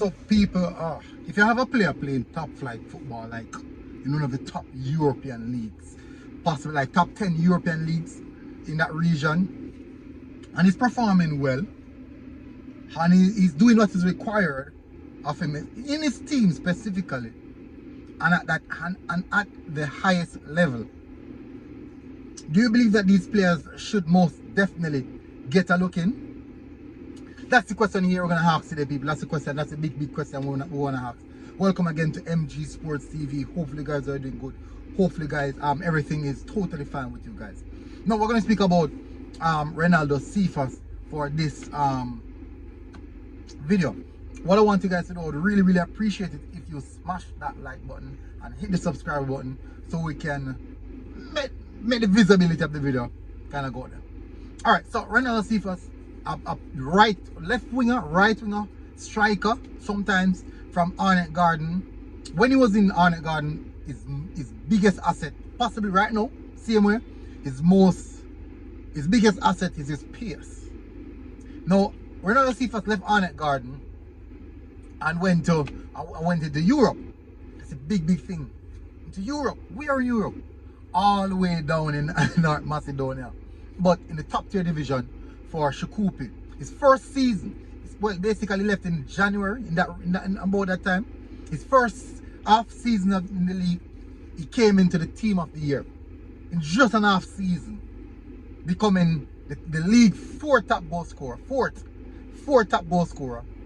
So people, if you have a player playing top flight football, like in one of the top European leagues, possibly like top 10 European leagues in that region, and he's performing well, and he's doing what is required of him in his team specifically, and at the highest level, do you believe that these players should most definitely get a look in? That's the question here we're going to ask today, people. That's the question. That's a big question we want to ask. Welcome again to MG Sports TV. Hopefully, guys are doing good. Hopefully, guys, everything is totally fine with you guys. Now, we're going to speak about Renaldo Cephas for this video. What I want you guys to know, I would really appreciate it if you smash that like button and hit the subscribe button so we can make the visibility of the video kind of go there. All right, so Renaldo Cephas, a left winger, right winger, striker, sometimes from Arnett Garden. When he was in Arnett Garden, his biggest asset, possibly right now, same way, his biggest asset is his pace. Now, Renaldo Cephas left Arnett Garden and went to Europe. That's a big thing. To Europe. Where are Europe? All the way down in North Macedonia, but in the top tier division for Shkupi. His first season, well, basically left in January, in about that time. His first half season in the league, he came into the team of the year in just an half season, becoming the league fourth top goal scorer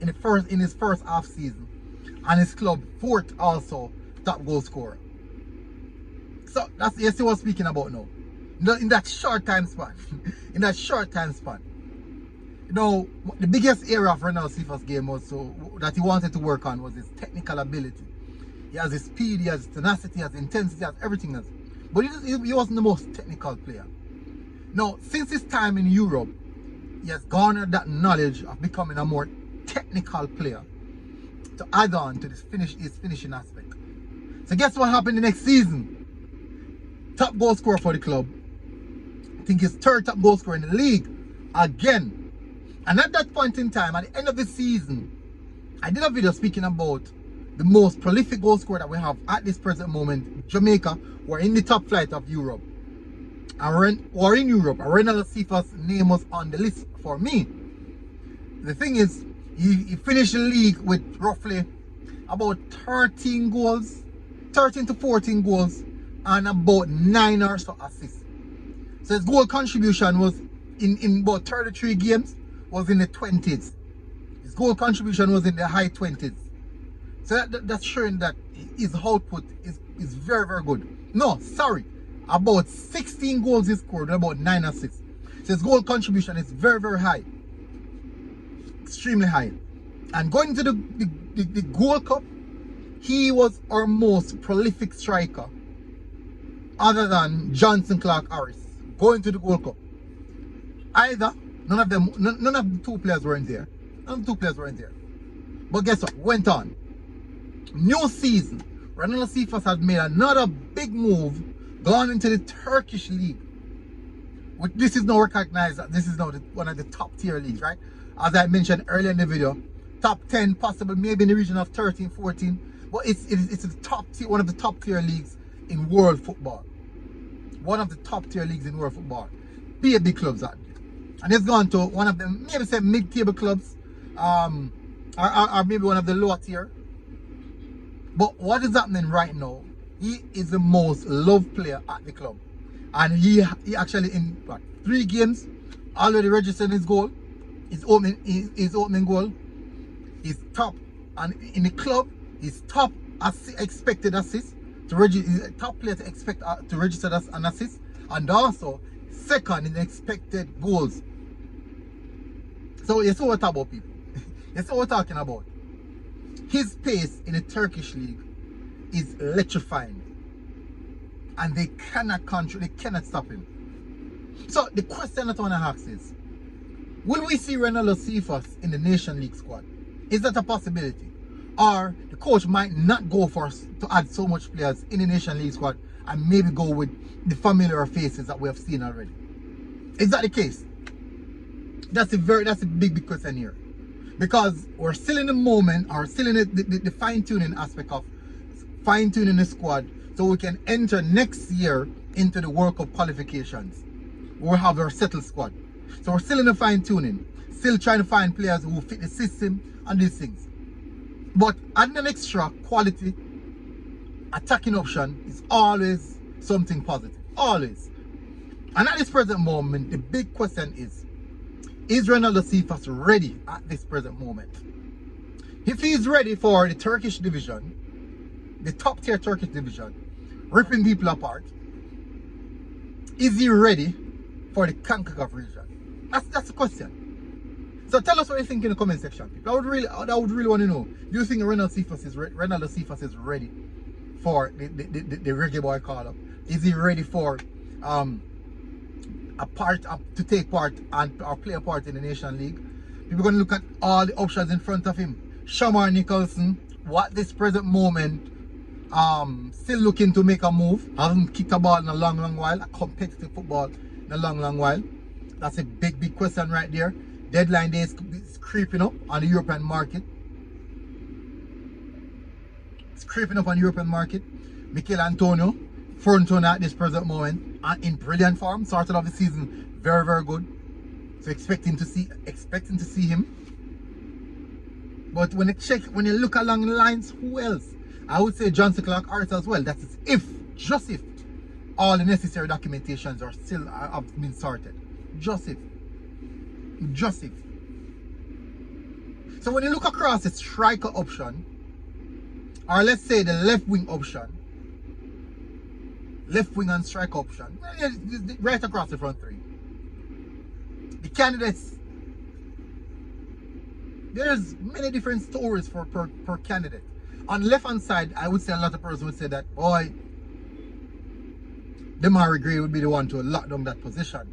in his first half season, and his club fourth also top goal scorer. So that's what we're speaking about now. In that short time span. In that short time span. You know, the biggest area of Renaldo Cephas' game also that he wanted to work on was his technical ability. He has his speed, he has his tenacity, he has intensity, he has everything else. But he wasn't the most technical player. Now, since his time in Europe, he has garnered that knowledge of becoming a more technical player to add on to his finishing aspect. So guess what happened the next season? Top goal scorer for the club. I think his third top goal scorer in the league again. And at that point in time, at the end of the season, I did a video speaking about the most prolific goal scorer that we have at this present moment, Jamaica, who are in the top flight of Europe. And Renaldo Cephas' name was on the list for me. The thing is, he finished the league with roughly about 13 to 14 goals, and about 9 or so assists. So his goal contribution was in about 33 games was in the 20s. His goal contribution was in the high 20s. So that's showing that his output is very good. No, sorry, about 16 goals he scored, about 9 assists. So his goal contribution is very high, extremely high. And going to the Gold Cup, he was our most prolific striker, other than Johnson Clark Harris, going to the Gold Cup. Either none of the two players weren't there. But guess what? Went on. New season, Renaldo Cephas had made another big move, gone into the Turkish league. This is now recognized that this is now one of the top tier leagues, right? As I mentioned earlier in the video, top 10, possible maybe in the region of 13, 14. But it's the top tier, one of the top tier leagues in world football. One of the top tier leagues in world football. Be a big clubs out there. And he's gone to one of them, maybe say mid-table clubs, or maybe one of the lower tier. But what is happening right now, he is the most loved player at the club. And he actually in 3 games already registered his goal, his opening goal. He's top, and in the club, he's top expected assist. Top player to expect to register as an assist, and also second in expected goals. So you see what we're talking about, people. You see what we're talking about. His pace in the Turkish league is electrifying, and they cannot stop him. So the question that I want to ask is, will we see Renaldo Cephas in the Nation League squad? Is that a possibility? Or the coach might not go for us to add so much players in the Nation League squad and maybe go with the familiar faces that we have seen already. Is that the case? That's a big question here. Because we're still in the moment, or still in the fine-tuning aspect of fine-tuning the squad, so we can enter next year into the World Cup qualifications. We'll have our settled squad. So we're still in the fine-tuning, still trying to find players who fit the system and these things. But adding an extra quality attacking option is always something positive. Always. And at this present moment, the big question is Renaldo Cephas ready at this present moment? If he's ready for the Turkish division, the top tier Turkish division, ripping people apart, is he ready for the CONCACAF region? That's the question. So tell us what you think in the comment section, people. I would really want to know. Do you think Renaldo Cephas is ready for the Reggae Boy call up? Is he ready for to take part and or play a part in the Nation League? People are going to look at all the options in front of him. Shamar Nicholson, what this present moment, still looking to make a move. Hasn't kicked a ball in a long while, a competitive football in a long while. That's a big question right there. Deadline day is creeping up on the European market. It's creeping up on the European market. Mikel Antonio, front runner at this present moment, and in brilliant form. Started off the season very good. So expecting to see him. But when you look along the lines, who else? I would say Johnson Clark Hart as well. That is just if all the necessary documentations are still have been sorted. Just if. So when you look across the striker option, or let's say the left wing option, left wing and striker option, right across the front three, the candidates, there's many different stories per candidate. On the left hand side, I would say a lot of persons would say that, boy, Demarai Gray would be the one to lock down that position.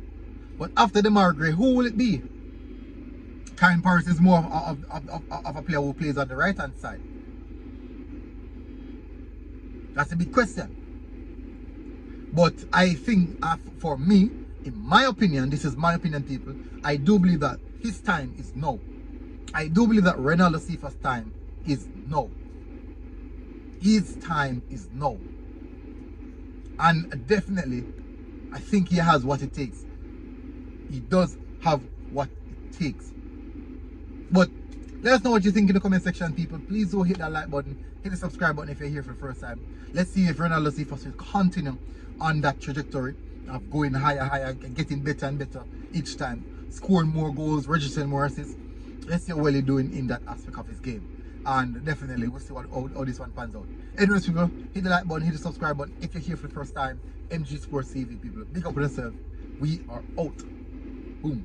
But after Demarai Gray, who will it be? Kyle Paris is more of a player who plays on the right hand side. That's a big question. But I think for me, in my opinion, this is my opinion, people, I do believe that his time is now. I do believe that Renaldo Cephas' time is now. His time is now. And definitely, I think he has what it takes. He does have what it takes. But let us know what you think in the comment section, people. Please do hit that like button, hit the subscribe button if you're here for the first time. Let's see if Renaldo Cephas will continue on that trajectory of going higher and getting better and better each time, scoring more goals, registering more assists. Let's see how well he's doing in that aspect of his game. And definitely we'll see how this one pans out. Anyways, people, hit the like button, hit the subscribe button if you're here for the first time. MG Sports TV, people. Big up on yourself. We are out. Boom.